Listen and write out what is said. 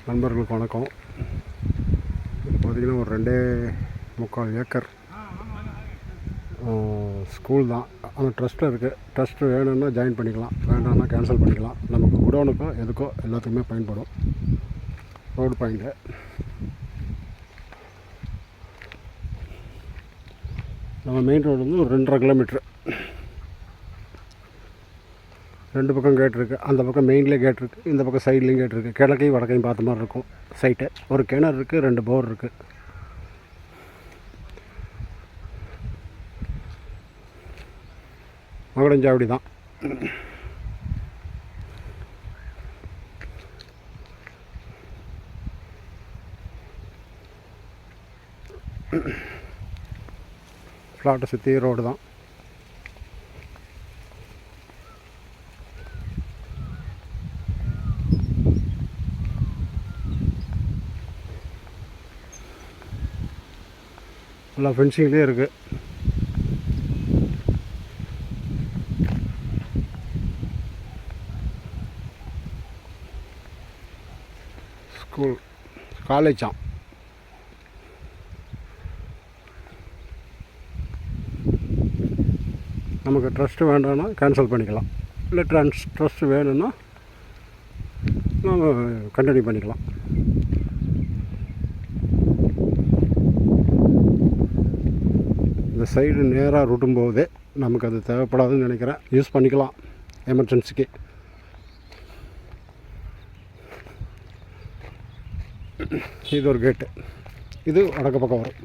நண்பர்களுக்கு வணக்கம். இது பார்த்திங்கன்னா ஒரு 2.25 ஏக்கர் ஸ்கூல் தான். அந்த ட்ரஸ்ட்டில் இருக்குது. ட்ரஸ்ட்டு வேணும்னா ஜாயின் பண்ணிக்கலாம், வேண்டாம்னா கேன்சல் பண்ணிக்கலாம். நமக்கு குடோனுக்கோ எதுக்கோ எல்லாத்துக்குமே பயன்படும். ரோடு பாயிண்ட்டு நம்ம மெயின் ரோடு வந்து ஒரு 2.5 கிலோமீட்ரு. 2 பக்கம் கேட் இருக்குது. அந்த பக்கம் மெயின்லேயே கேட் இருக்குது, இந்த பக்கம் சைட்லேயும் கேட் இருக்குது. கிழக்கையும் வடக்கையும் பார்த்த மாதிரி இருக்கும் சைட்டு. ஒரு கிணறு இருக்குது, 2 போர் இருக்குது. மகுடஞ்சாவடி தான். ஃப்ளாட்டை சுற்றி ரோடு தான். நல்லா ஃபென்சிங்லேயே இருக்குது. ஸ்கூல் காலேஜா நமக்கு ட்ரஸ்ட்டு வேண்டாம்னா கேன்சல் பண்ணிக்கலாம், இல்லை ட்ரஸ்ட்டு வேணும்னா நம்ம கண்டினியூ பண்ணிக்கலாம். இந்த சைடு நேராக ரூட்டும் போகுது. நமக்கு அது தேவைப்படாதுன்னு நினைக்கிறேன். யூஸ் பண்ணிக்கலாம் எமர்ஜென்சிக்கு. இது ஒரு கேட்டு. இது வடக்கு பக்கம் வரும்.